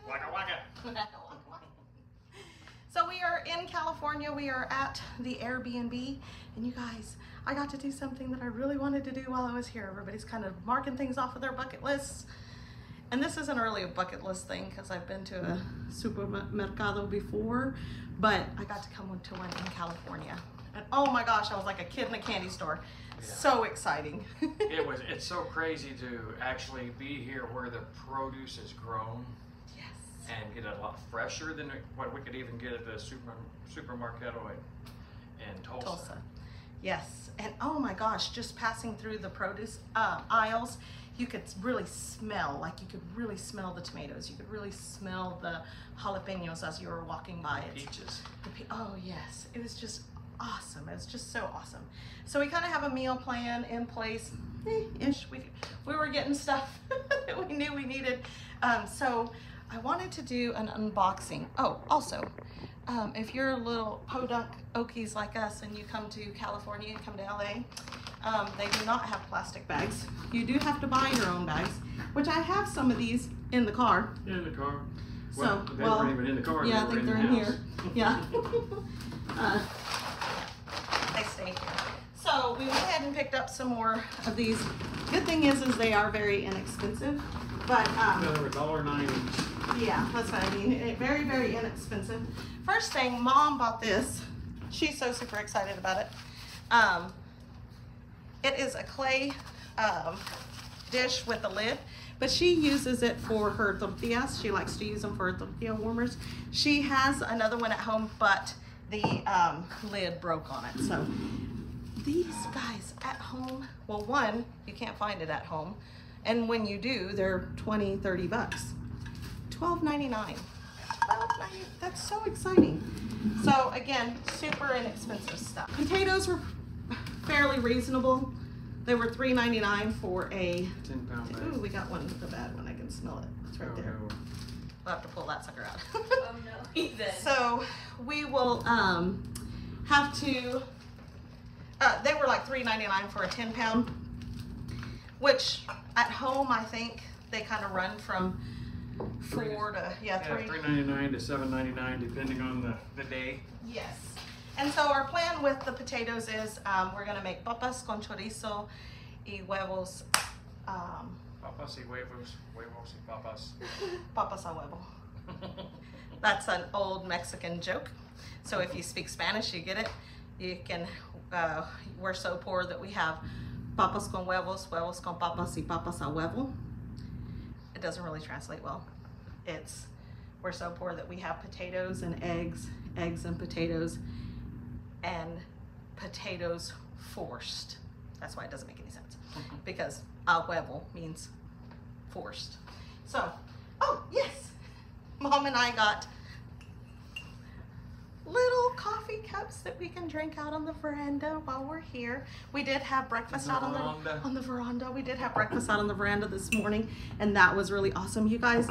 Waka waka. So we are in California. We are at the Airbnb, and you guys, I got to do something that I really wanted to do while I was here. Everybody's kind of marking things off of their bucket lists. And this isn't really a bucket list thing because I've been to a Super Mercado before, but I got to come to one in California. And oh my gosh, I was like a kid in a candy store. Yeah. So exciting. It's so crazy to actually be here where the produce is grown. Yes. And get it a lot fresher than what we could even get at the Super Mercado in Tulsa. Yes. And oh my gosh, just passing through the produce aisles, you could really smell, you could really smell the tomatoes. You could really smell the jalapenos as you were walking by it. Peaches. Oh yes, it was just awesome. It was just so awesome. So we kind of have a meal plan in place, ish. We were getting stuff that we knew we needed. So I wanted to do an unboxing. Oh, also, if you're little podunk okies like us and you come to California, you come to LA, they do not have plastic bags. You do have to buy your own bags, which I have some of these in the car. Yeah, in the car. So, they weren't even in the car. Yeah, I think they're in here. Yeah. They stay here. So we went ahead and picked up some more of these. Good thing is they are very inexpensive, but they were $1.90. yeah, that's what I mean. Very, very inexpensive. First thing, Mom bought this. She's so super excited about it. It is a clay dish with a lid, but she uses it for her tortillas. She likes to use them for her tortilla warmers. She has another one at home, but the lid broke on it. So these guys at home, well, one, you can't find it at home. And when you do, they're 20, 30 bucks. $12.99. $12.99. That's so exciting. So again, super inexpensive stuff. Potatoes were fairly reasonable. They were $3.99 for a 10-pound bag. Ooh, we got one, the bad one. I can smell it. It's right there. No. We'll have to pull that sucker out. Oh no, Ethan. So we will have to, they were like $3.99 for a 10-pound, which at home I think they kind of run from $4 to, $3.99 to $7.99 depending on the day. Yes. And so our plan with the potatoes is we're going to make papas con chorizo y huevos. Papas y huevos, huevos y papas. Papas a huevo. That's an old Mexican joke. So if you speak Spanish, you get it. You can, we're so poor that we have papas con huevos, huevos con papas y papas a huevo. It doesn't really translate well. We're so poor that we have potatoes and eggs, eggs and potatoes forced. That's why it doesn't make any sense. Because a huevo means forced. So, oh yes, Mom and I got little coffee cups that we can drink out on the veranda while we're here. We did have breakfast out on the veranda. We did have breakfast out on the veranda this morning, and that was really awesome. You guys,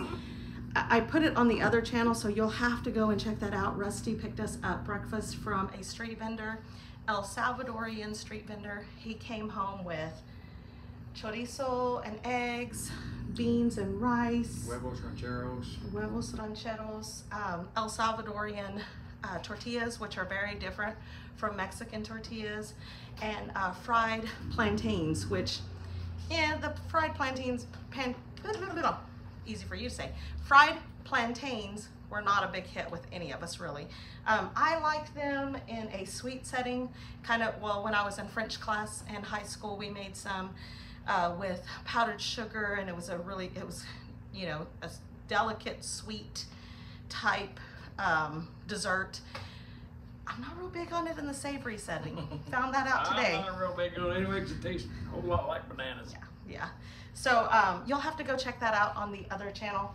I put it on the other channel, so you'll have to go and check that out. Rusty picked us up breakfast from a street vendor, El Salvadorian street vendor. He came home with chorizo and eggs, beans and rice. Huevos rancheros. Huevos rancheros. El Salvadorian tortillas, which are very different from Mexican tortillas. And fried plantains, which, yeah, the fried plantains, easy for you to say. Fried plantains were not a big hit with any of us, really. I like them in a sweet setting, kind of, well, when I was in French class in high school, we made some with powdered sugar, and it was you know, a delicate, sweet type dessert. I'm not real big on it in the savory setting. Found that out today. I'm not real big on it anyway, because it tastes a whole lot like bananas. Yeah. So you'll have to go check that out on the other channel,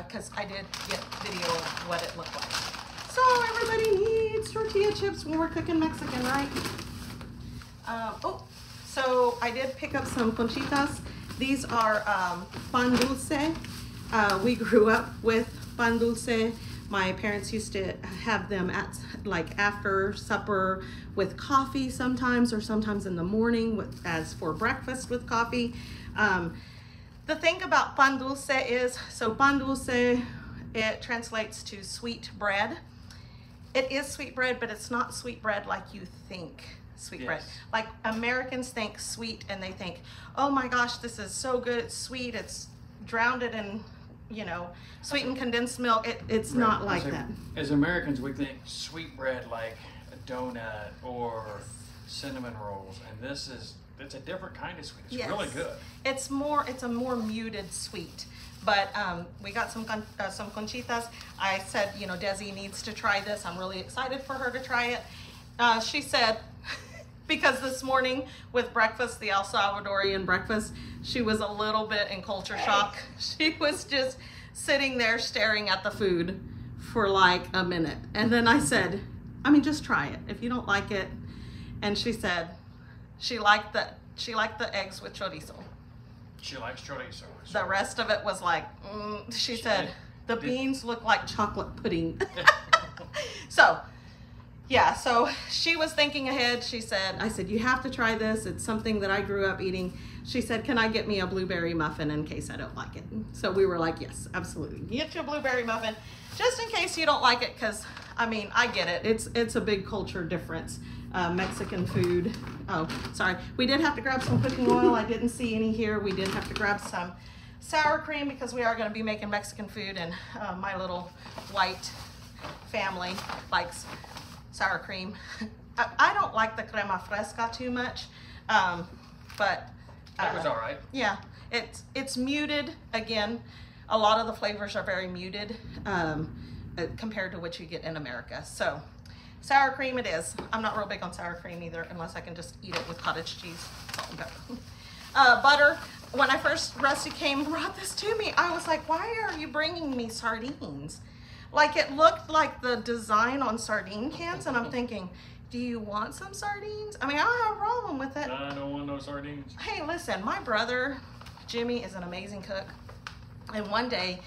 because I did get video of what it looked like. So everybody needs tortilla chips when we're cooking Mexican, right? Oh, so I did pick up some conchitas. These are pan dulce. We grew up with pan dulce. My parents used to have them at after supper with coffee sometimes, or sometimes in the morning as for breakfast with coffee. The thing about pan dulce is, so pan dulce, it translates to sweet bread. It is sweet bread, but it's not sweet bread like you think sweet bread. Like Americans think sweet and they think, oh my gosh, this is so good, it's sweet, it's drowned in, you know, sweetened condensed milk. It's not like that. As Americans, we think sweet bread like a donut or cinnamon rolls, and it's a different kind of sweet. It's really good. It's a more muted sweet. But we got some conchitas. I said, you know, Desi needs to try this. I'm really excited for her to try it. She said, because this morning with breakfast, the El Salvadorian breakfast, she was a little bit in culture shock. She was just sitting there staring at the food for like a minute. And then I said, I mean, just try it. If you don't like it. And she said she liked the eggs with chorizo. She likes chorizo. The rest of it was like, she said, the beans look like chocolate pudding. So, yeah, so she was thinking ahead. She said, I said, you have to try this. It's something that I grew up eating. She said, can I get me a blueberry muffin in case I don't like it? So we were like, yes, absolutely. Get you a blueberry muffin just in case you don't like it, because, I mean, I get it. It's a big culture difference. Mexican food. Oh, sorry. We did have to grab some cooking oil. I didn't see any here. We did have to grab some sour cream because we are going to be making Mexican food, and my little white family likes sour cream. I don't like the crema fresca too much, but that was all right. Yeah, it's muted. Again, a lot of the flavors are very muted compared to what you get in America. So sour cream it is. I'm not real big on sour cream either, unless I can just eat it with cottage cheese, salt and pepper. Butter. When I first, Rusty came and brought this to me, I was like, why are you bringing me sardines? Like, it looked like the design on sardine cans, and I'm thinking, do you want some sardines? I mean, I don't have a problem with it. I don't want no sardines. Hey, listen, my brother, Jimmy, is an amazing cook. And one day,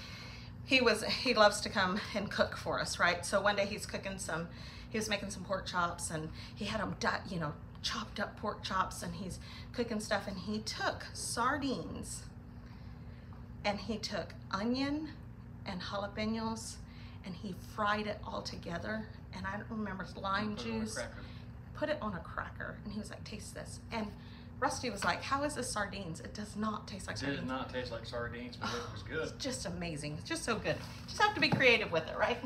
he loves to come and cook for us, right? So one day he was making some pork chops, and he had them, you know, chopped up pork chops, and he's cooking stuff, and he took sardines, and he took onion and jalapenos, and he fried it all together, and I don't remember, lime juice. Put it on a cracker, and he was like, taste this. And Rusty was like, how is this sardines? It does not taste like sardines. It did not taste like sardines, but it was good. It's just amazing. It's just so good. Just have to be creative with it, right?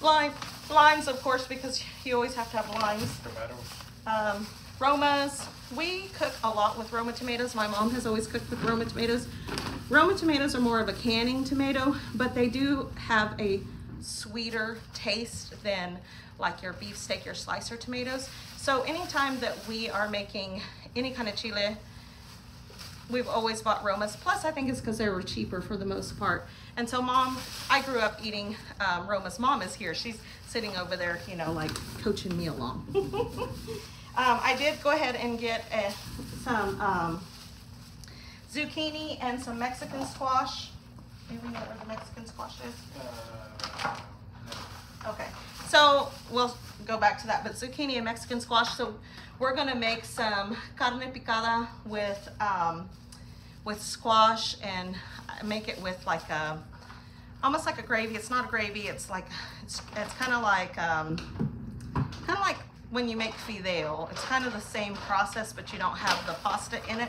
Limes, of course, because you always have to have limes. Tomatoes. Romas. We cook a lot with Roma tomatoes. My mom has always cooked with Roma tomatoes. Roma tomatoes are more of a canning tomato, but they do have a sweeter taste than like your beef steak, your slicer tomatoes. So anytime that we are making any kind of chile, we've always bought Romas. Plus, I think it's because they were cheaper for the most part. And so Mom, I grew up eating Romas. Mom is here. She's sitting over there, you know, like coaching me along. I did go ahead and get some zucchini and some Mexican squash. Do we know where the Mexican squash is? No. Okay, so we'll go back to that, but zucchini and Mexican squash. So we're gonna make some carne picada with squash, and make it with like a, almost like a gravy. It's not a gravy, it's like, it's kind of like when you make fideo. It's kind of the same process, but you don't have the pasta in it.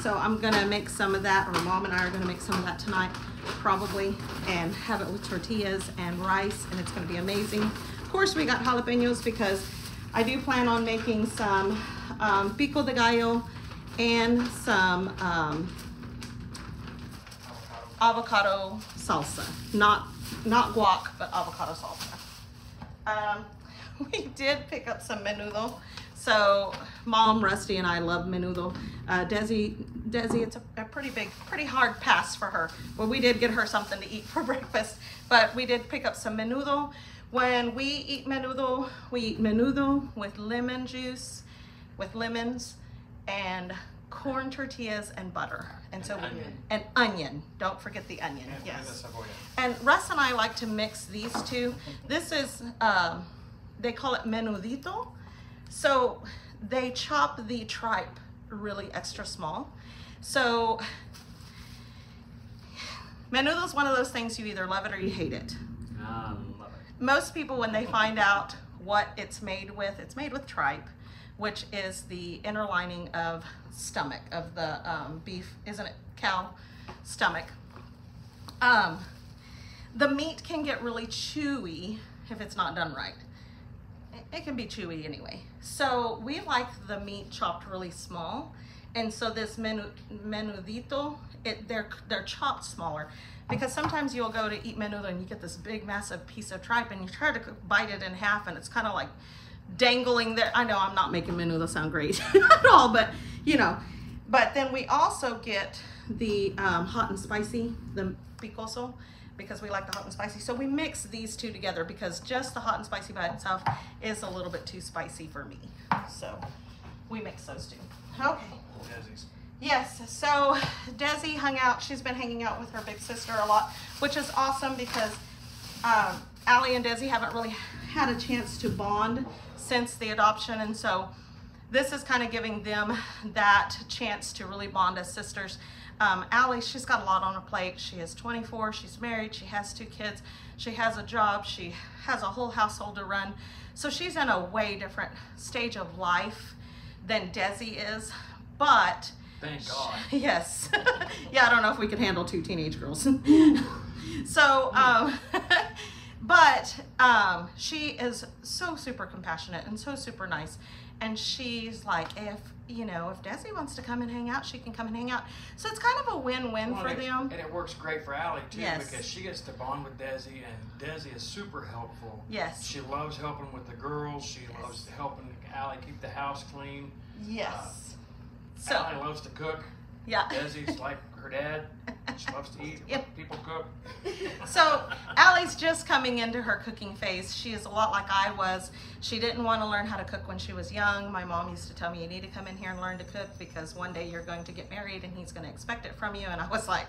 So I'm gonna make some of that, or Mom and I are gonna make some of that tonight, probably, and have it with tortillas and rice, and it's gonna be amazing. Of course, we got jalapenos because I do plan on making some pico de gallo and some avocado salsa. Not guac, but avocado salsa. We did pick up some menudo. So Mom, Rusty, and I love menudo. Desi, it's a pretty hard pass for her. Well, we did get her something to eat for breakfast, but we did pick up some menudo. When we eat menudo with lemon juice, with lemons, and corn tortillas and butter. And so and onion. Don't forget the onion. Yes. And Russ and I like to mix these two. This is they call it menudito. So they chop the tripe really extra small. So Menudo is one of those things you either love it or you hate it. Love it. Most people, when they find out what it's made with tripe, which is the inner lining of stomach of the beef, isn't it? Cow stomach. The meat can get really chewy if it's not done right. It can be chewy anyway. So we like the meat chopped really small. And so this menudito, they're chopped smaller, because sometimes you'll go to eat menudo and you get this big massive piece of tripe and you try to bite it in half and it's kind of like dangling there. I know I'm not making menudo sound great at all, but you know. But then we also get the hot and spicy, the picoso, because we like the hot and spicy. So we mix these two together because just the hot and spicy by itself is a little bit too spicy for me. So we mix those two. Okay. Desi's. Yes, so Desi hung out. She's been hanging out with her big sister a lot, which is awesome because Allie and Desi haven't really had a chance to bond since the adoption. And so this is kind of giving them that chance to really bond as sisters. Allie, she's got a lot on her plate. She is 24, she's married, she has 2 kids, she has a job, she has a whole household to run. So she's in a way different stage of life than Desi is, but thank God. Yes. Yeah, I don't know if we could handle 2 teenage girls. So, but she is so super compassionate and so super nice. And she's like, if Desi wants to come and hang out, she can come and hang out. So it's kind of a win-win for them. And it works great for Allie too, yes, because she gets to bond with Desi, and Desi is super helpful. Yes. She loves helping with the girls. She loves helping Allie keep the house clean. Yes. So Allie loves to cook. Yeah. Desi's like her dad. She loves to eat. Yep. People cook. So Allie's just coming into her cooking phase. She is a lot like I was. She didn't want to learn how to cook when she was young. My mom used to tell me, you need to come in here and learn to cook because one day you're going to get married and he's going to expect it from you. And I was like,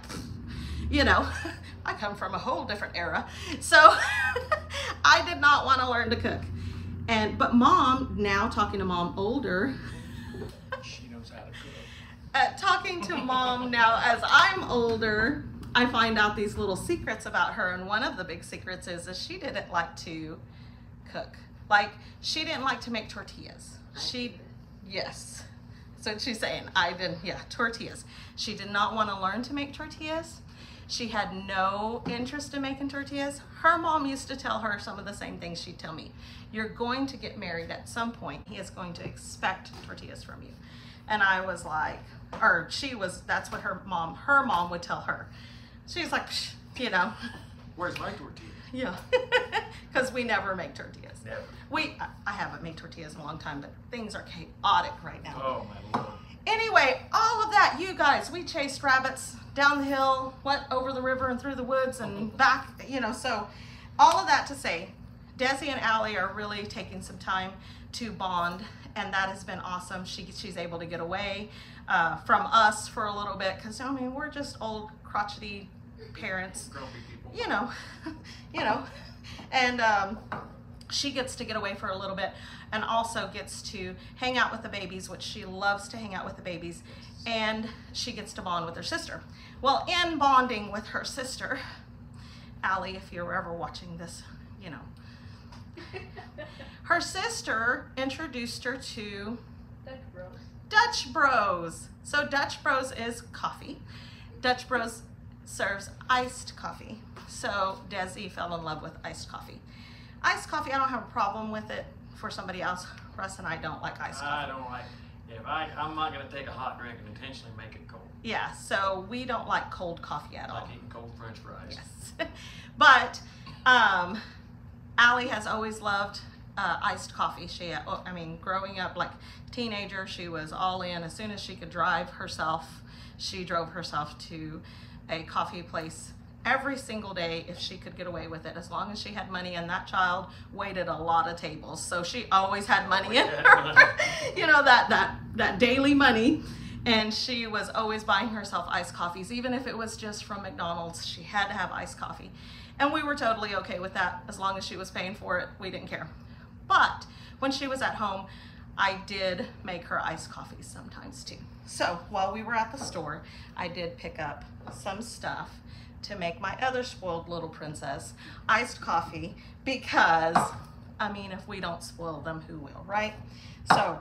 I come from a whole different era. So I did not want to learn to cook. But mom, now talking to mom older, she knows how to cook. Talking to mom now as I'm older, I find out these little secrets about her, and one of the big secrets is that she didn't like to cook. Like, she didn't like to make tortillas. Yes. So she's saying, tortillas. She did not want to learn to make tortillas. She had no interest in making tortillas. Her mom used to tell her some of the same things she'd tell me. You're going to get married at some point. He is going to expect tortillas from you. And I was like, that's what her mom would tell her. She's like, Where's my tortilla? Yeah, because we never make tortillas. Never. I haven't made tortillas in a long time, but things are chaotic right now. Oh my Lord. Anyway, all of that, you guys, we chased rabbits down the hill, over the river and through the woods and back, so all of that to say, Desi and Allie are really taking some time to bond, and that has been awesome. She's able to get away from us for a little bit, because we're just old crotchety parents, Grumpy people. And she gets to get away for a little bit, and also gets to hang out with the babies, which she loves to hang out with the babies, and she gets to bond with her sister. Well, in bonding with her sister, Allie, if you're ever watching this, her sister introduced her to Dutch Bros. So Dutch Bros is coffee. Dutch Bros serves iced coffee. So Desi fell in love with iced coffee. Iced coffee, I don't have a problem with it for somebody else. Russ and I don't like iced coffee. I don't like it. I'm not going to take a hot drink and intentionally make it cold. Yeah, so we don't like cold coffee at all. I like eating cold French fries. Yes. But Allie has always loved iced coffee. Growing up, like teenager, she was all in. As soon as she could drive herself, she drove herself to a coffee place every single day if she could get away with it, as long as she had money. And that child waited a lot of tables, so she always had money in her. that daily money. And she was always buying herself iced coffees, even if it was just from McDonald's. She had to have iced coffee. And we were totally okay with that. As long as she was paying for it, we didn't care. But when she was at home, I did make her iced coffees sometimes too. So while we were at the store, I did pick up some stuff to make my other spoiled little princess iced coffee because, I mean, if we don't spoil them, who will, right? So,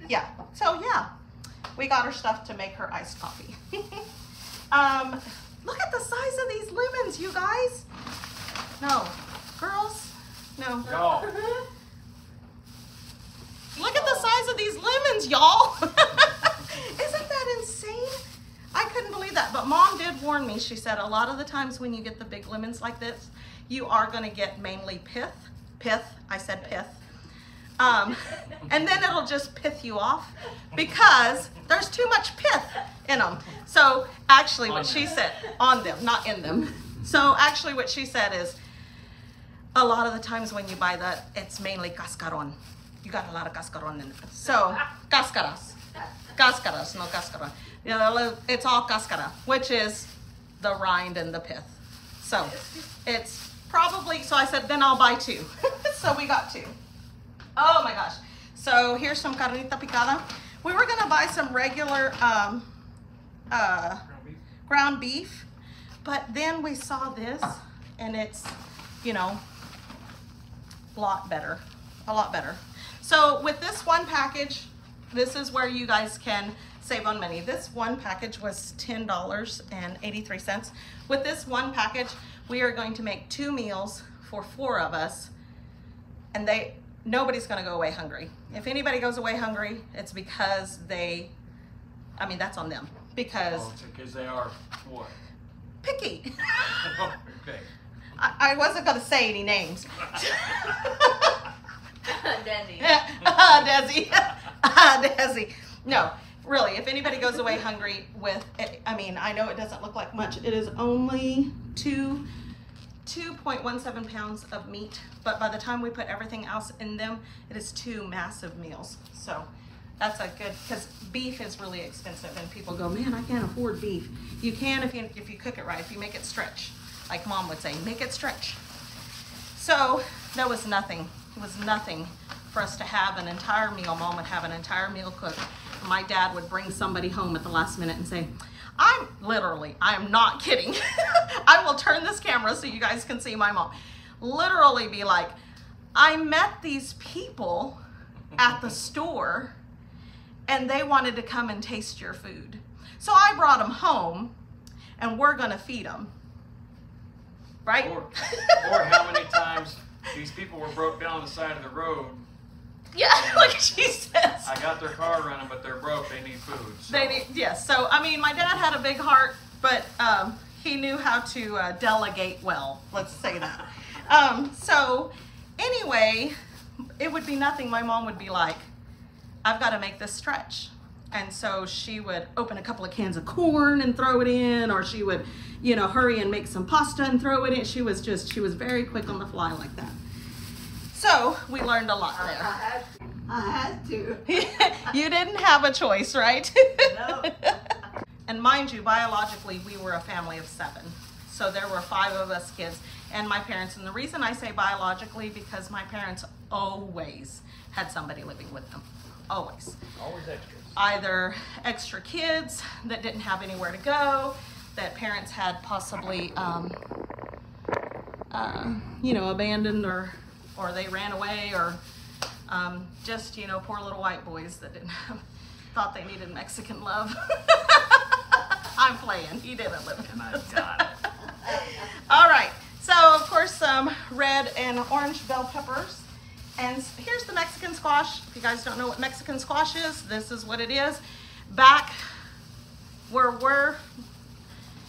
yeah. So, yeah, we got her stuff to make her iced coffee. Look at the size of these lemons, you guys. No. Girls? No. No. Look at the size of these lemons, y'all. Isn't that insane? I couldn't believe that. But Mom did warn me. She said a lot of the times when you get the big lemons like this, you are going to get mainly pith. I said pith. And then it'll just pith you off because there's too much pith in them. So actually what she said, on them, not in them. So actually what she said is a lot of the times when you buy that, it's mainly cascaron. You got a lot of cascaron in it. So cáscaras, no cascaron. You know, it's all cascara, which is the rind and the pith. So it's probably, so I said, then I'll buy 2. So we got 2. Oh my gosh. So here's some carnita picada. We were gonna buy some regular ground beef, but then we saw this and it's, you know, a lot better. So with this one package, this is where you guys can save on money. This one package was $10.83. With this one package, we are going to make 2 meals for 4 of us, and nobody's gonna go away hungry. If anybody goes away hungry, it's because that's on them. Because they are what? Picky. Okay. I wasn't gonna say any names. Desi. Desi. No, really, if anybody goes away hungry with, I know it doesn't look like much. It is only 2.17 pounds of meat, but by the time we put everything else in them, it is 2 massive meals. So that's a good, because beef is really expensive and people go, man, I can't afford beef. You can if you cook it right, if you make it stretch. Like Mom would say, make it stretch. So there was nothing. It was nothing for us to have an entire meal. Mom would have an entire meal cooked. My dad would bring somebody home at the last minute and say, I am not kidding. I will turn this camera so you guys can see my mom. Literally be like, I met these people at the store and they wanted to come and taste your food. So I brought them home and we're gonna feed them. Right? Or how many times these people were broke down on the side of the road. Yeah, like she says. I got their car running, but they're broke. They need food. So. Yes. So, my dad had a big heart, but he knew how to delegate well. Let's say that. So, anyway, it would be nothing. My mom would be like, I've got to make this stretch. And so she would open a couple of cans of corn and throw it in, or she would, hurry and make some pasta and throw it in. She was very quick on the fly like that. So we learned a lot there. I had to. You didn't have a choice, right? No. And mind you, biologically, we were a family of 7. So there were 5 of us kids and my parents. And the reason I say biologically, because my parents always had somebody living with them. Always. Always extras. Either extra kids that didn't have anywhere to go, that parents had possibly, abandoned or they ran away, or just, poor little white boys that thought they needed Mexican love. I'm playing. He didn't live in And I got it. All right. So, of course, some red and orange bell peppers. And here's the Mexican squash. If you guys don't know what Mexican squash is, this is what it is. Back where we're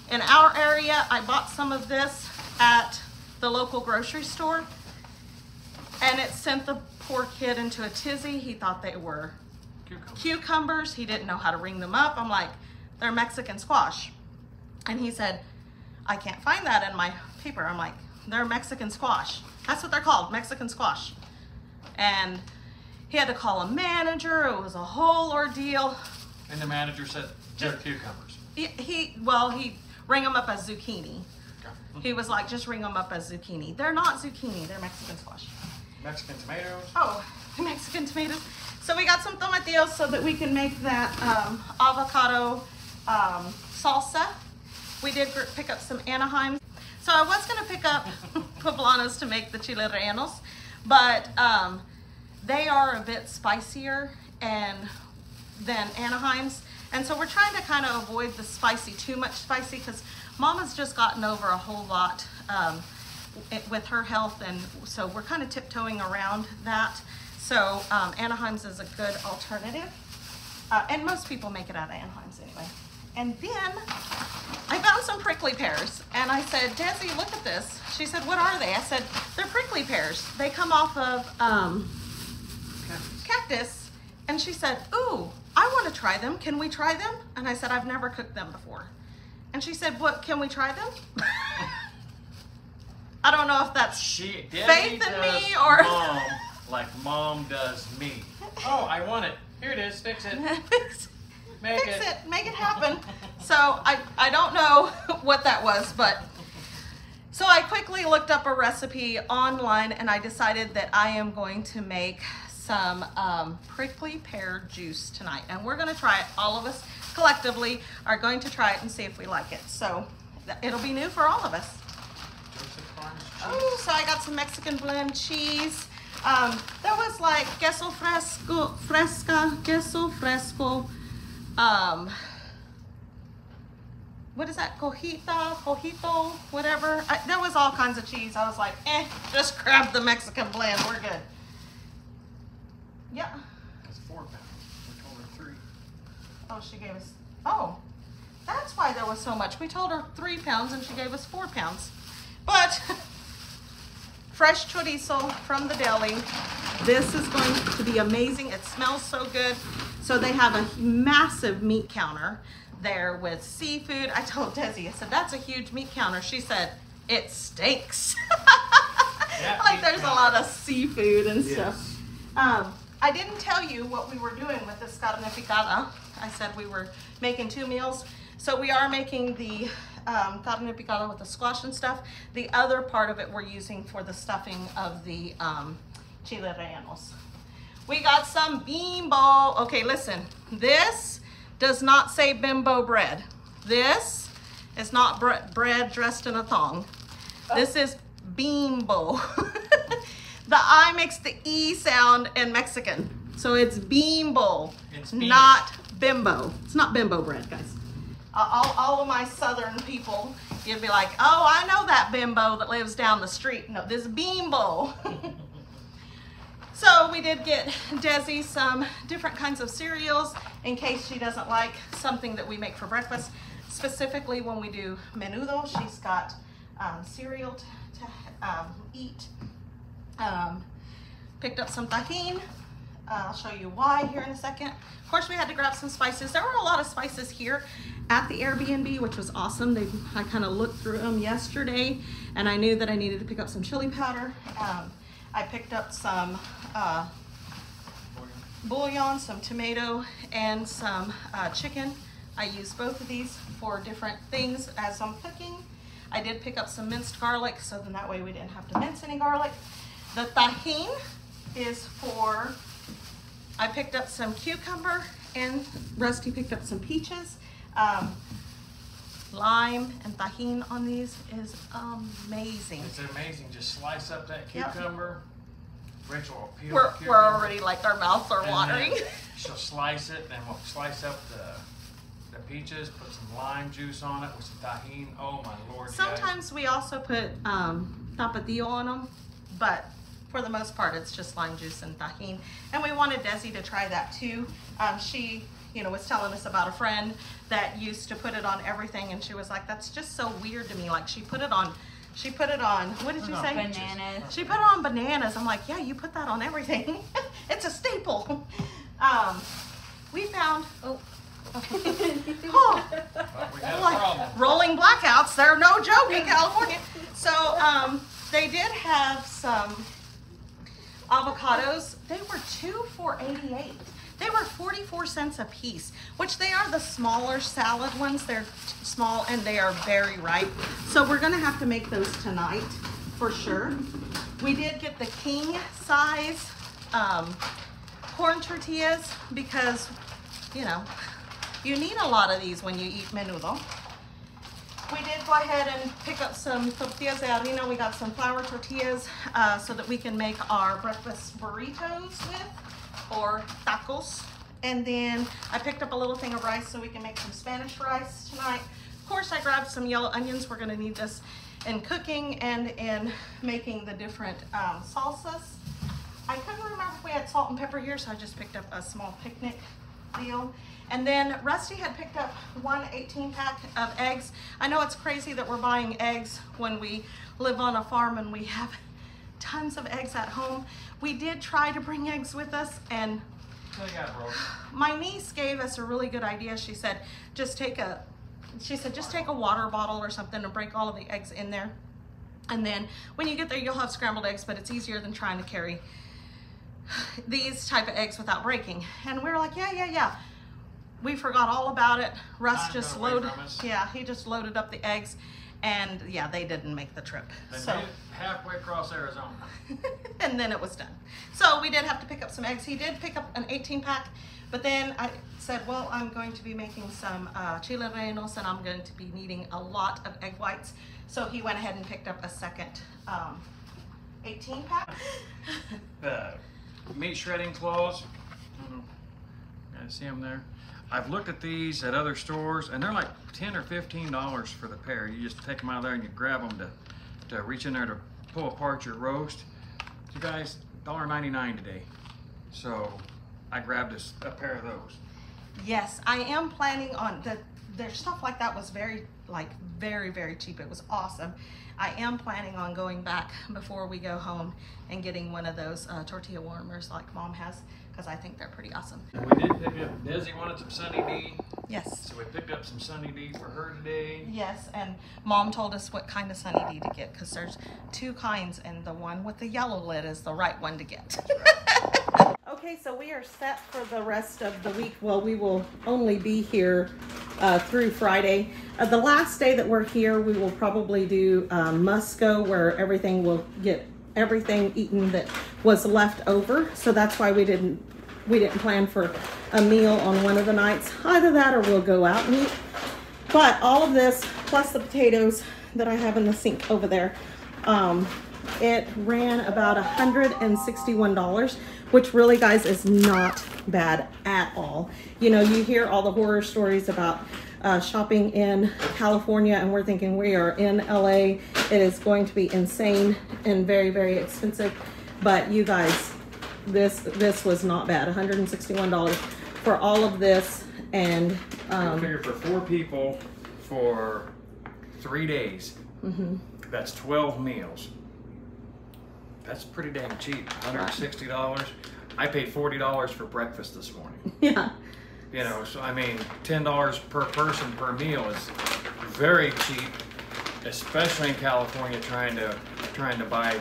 in our area, I bought some of this at the local grocery store. And it sent the poor kid into a tizzy. He thought they were cucumbers. He didn't know how to ring them up. I'm like, they're Mexican squash. And he said, I can't find that in my paper. I'm like, they're Mexican squash. That's what they're called, Mexican squash. And he had to call a manager. It was a whole ordeal. And the manager said, they're cucumbers. He rang them up as zucchini. He was like, just ring them up as zucchini. They're not zucchini, they're Mexican squash. Mexican tomatoes. Oh, Mexican tomatoes. So we got some tomatillos so that we can make that avocado salsa. We did pick up some Anaheims. So I was gonna pick up poblanos to make the chile rellenos, but they are a bit spicier than Anaheims. And so we're trying to kind of avoid the too much spicy, because Mama's just gotten over a whole lot with her health, and so we're kind of tiptoeing around that. So Anaheims is a good alternative. And most people make it out of Anaheims anyway. And then I found some prickly pears, and I said, Desi, look at this. She said, what are they? I said, they're prickly pears. They come off of cactus. And she said, ooh, I want to try them. Can we try them? And I said, I've never cooked them before. And she said, what, can we try them? I don't know if that's faith in me or... Mom like Mom does me. Oh, I want it. Here it is, fix it. Make it happen. So I don't know what that was, but so I quickly looked up a recipe online, and I decided that I am going to make some prickly pear juice tonight, and we're going to try it. All of us collectively are going to try it and see if we like it. So it'll be new for all of us. Oh, so I got some Mexican blend cheese. There was like queso fresco, what is that, cojito, whatever. There was all kinds of cheese. I was like, just grab the Mexican blend, we're good. Yeah. That's 4 pounds. We told her 3. Oh, she gave us, oh, that's why there was so much. We told her 3 pounds and she gave us 4 pounds. But fresh chorizo from the deli. This is going to be amazing. It smells so good. So they have a massive meat counter there with seafood. I told Desi, I said, that's a huge meat counter. She said, it stinks. Yeah, like there's counter. A lot of seafood and Yes. stuff. I didn't tell you what we were doing with this carne picada. I said we were making 2 meals. So we are making the carne picada with the squash and stuff. The other part of it we're using for the stuffing of the chile rellenos. We got some bimbo. Okay, listen, this does not say bimbo bread. This is not bread dressed in a thong. This is bimbo. The I makes the E sound in Mexican. So it's bimbo, It's not bimbo. It's not bimbo bread, guys. All of my southern people, you'd be like, oh, I know that bimbo that lives down the street. No, this bimbo. So we did get Desi some different kinds of cereals in case she doesn't like something that we make for breakfast. Specifically when we do menudo, she's got cereal to eat. Picked up some tajin. I'll show you why here in a second. Of course, we had to grab some spices. There were a lot of spices here at the Airbnb, which was awesome. I kind of looked through them yesterday, and I knew that I needed to pick up some chili powder. I picked up some bouillon, some tomato, and some chicken. I use both of these for different things as I'm cooking. I did pick up some minced garlic, so then that way we didn't have to mince any garlic. The tajin is for, I picked up some cucumber, and Rusty picked up some peaches. Lime and tajin on these is amazing. It's amazing. Just slice up that cucumber. Rachel will peel We're the cucumber. already like our mouths are and watering. then she'll slice it, and we'll slice up the peaches, put some lime juice on it with some tajin. Oh my Lord. Sometimes we also put tapatio on them, but for the most part, it's just lime juice and tajin. And we wanted Desi to try that too. She, was telling us about a friend that used to put it on everything, and she was like, "That's just so weird to me." Like she put it on. What did you say? Bananas. She put it on bananas. I'm like, yeah, you put that on everything. It's a staple. We found. Oh. Well, we had a problem. Rolling blackouts, they're no joke in California. So they did have some avocados. They were 2 for $2.88. They were 44 cents a piece, which they are the smaller salad ones. They're small and they are very ripe. So we're gonna have to make those tonight for sure. We did get the king size corn tortillas because, you need a lot of these when you eat menudo. we did go ahead and pick up some tortillas de harina. We got some flour tortillas so that we can make our breakfast burritos with, or tacos. And then I picked up a little thing of rice so we can make some Spanish rice tonight. Of course, I grabbed some yellow onions. We're gonna need this in cooking and in making the different salsas. I couldn't remember if we had salt and pepper here, so I just picked up a small picnic deal. And then Rusty had picked up one 18-pack of eggs. I know it's crazy that we're buying eggs when we live on a farm and we have tons of eggs at home. We did try to bring eggs with us, and my niece gave us a really good idea. She said, just take a water bottle or something and break all of the eggs in there. And then when you get there, you'll have scrambled eggs, but it's easier than trying to carry these type of eggs without breaking. And we were like, yeah. We forgot all about it. Russ just loaded, he just loaded up the eggs, and yeah, they didn't make the trip. They made it halfway across Arizona. And then it was done. So we did have to pick up some eggs. He did pick up an 18-pack, but then I said, well, I'm going to be making some chile rellenos, and I'm going to be needing a lot of egg whites. So he went ahead and picked up a second 18-pack. The meat shredding claws. I see them there. I've looked at these at other stores, and they're like $10 or $15 for the pair. You just take them out of there and you grab them to reach in there to pull apart your roast. You guys, $1.99 today. So I grabbed a pair of those. Yes, I am planning on their stuff like that was very cheap. It was awesome. I am planning on going back before we go home and getting one of those tortilla warmers like Mom has, because I think they're pretty awesome. We did pick up, Desi wanted some Sunny D. Yes. So we picked up some Sunny D for her today. Yes, and Mom told us what kind of Sunny D to get, because there's two kinds, and the one with the yellow lid is the right one to get. Right. Okay, so we are set for the rest of the week. Well, we will only be here through Friday. The last day that we're here, we will probably do Musco, where everything will get everything eaten that was left over. So that's why we didn't plan for a meal on one of the nights. Either that or we'll go out and eat. But all of this, plus the potatoes that I have in the sink over there, it ran about $161, which really, guys, is not bad at all. You know, you hear all the horror stories about shopping in California, and we're thinking we are in LA. It is going to be insane and very, very expensive. But you guys, this was not bad. $161 for all of this. And I figure for 4 people for 3 days, that's 12 meals. That's pretty dang cheap. $160. I paid $40 for breakfast this morning. Yeah. You know, so I mean, $10 per person per meal is very cheap, especially in California, trying to buy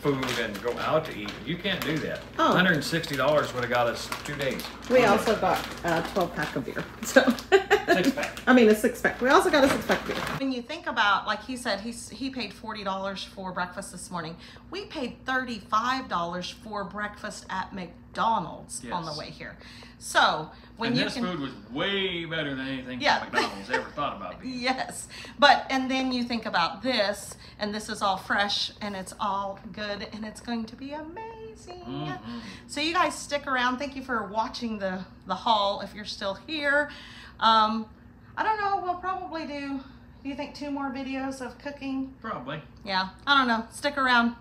food and go out to eat. You can't do that. Oh. $160 would have got us 2 days. We also got a 12-pack of beer. So 6-pack. I mean, a 6-pack. We also got a 6-pack beer. When you think about, like he said, he paid $40 for breakfast this morning. We paid $35 for breakfast at McDonald's on the way here. So when this food was way better than anything McDonald's ever thought about being. Yes, and then you think about this, and this is all fresh, and it's all good, and it's going to be amazing. So you guys stick around. Thank you for watching the haul. If you're still here, I don't know. We'll probably do you think 2 more videos of cooking? Probably. Yeah, I don't know. Stick around.